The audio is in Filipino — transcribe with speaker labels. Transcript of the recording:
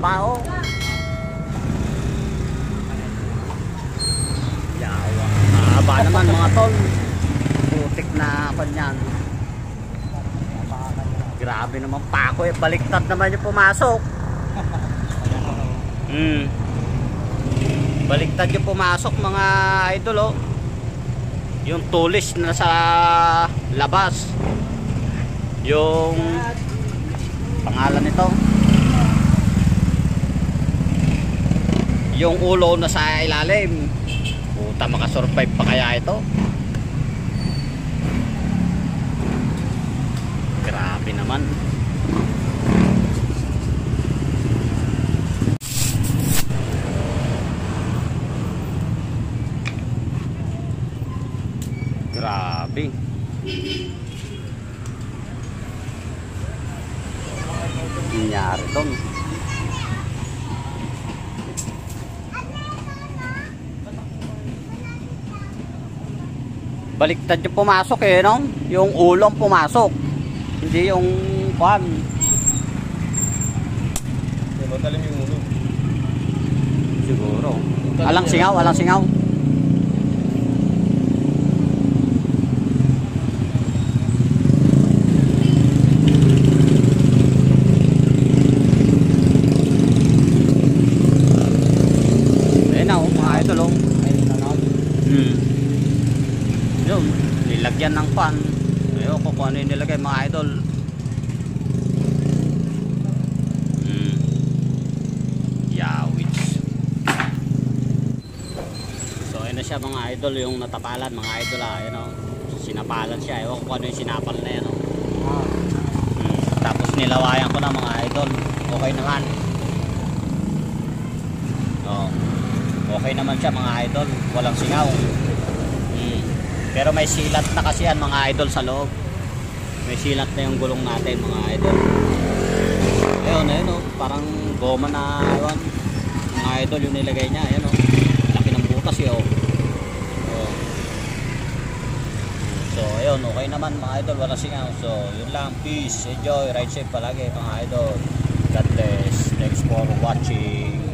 Speaker 1: haba oh. Yawa. Haba naman mga tol. Putik na kanyan. Grabe naman pako eh. Baliktad naman yung pumasok. Baliktad yung pumasok mga idol oh. Yung tulis na sa labas. Yung pangalan nito. Yung ulo na sa ilalim. Puta, makasurvive pa kaya ito? Grabe naman. Grabe. Nangyari doon. Baliktad yung pumasok eh, no? Yung ulong pumasok. Hindi yung kwan.
Speaker 2: Matalim yung ulo.
Speaker 1: Siguro. Alang singaw, alang singaw. Yun, nilagyan ng pan. Ayoko kung ano yung nilagay mga idol. Yawits. So ayun na siya mga idol, yung natapalan mga idol ayun o. Sinapalan siya, ayoko kung ano yung sinapal na yan o. Tapos nilawayan ko na mga idol. Okay naman. Okay naman siya mga idol, walang singaw. Pero may silat na kasi yan mga idol sa loob. May silat na yung gulong natin mga idol. Ayun, ayun o, parang goma na ayun, mga idol yung nilagay niya. Ayun o, laki ng butas yun. So ayun, okay naman mga idol, walang singaw. So yun lang, peace, enjoy, ride safe palagi mga idol. God bless, thanks for watching.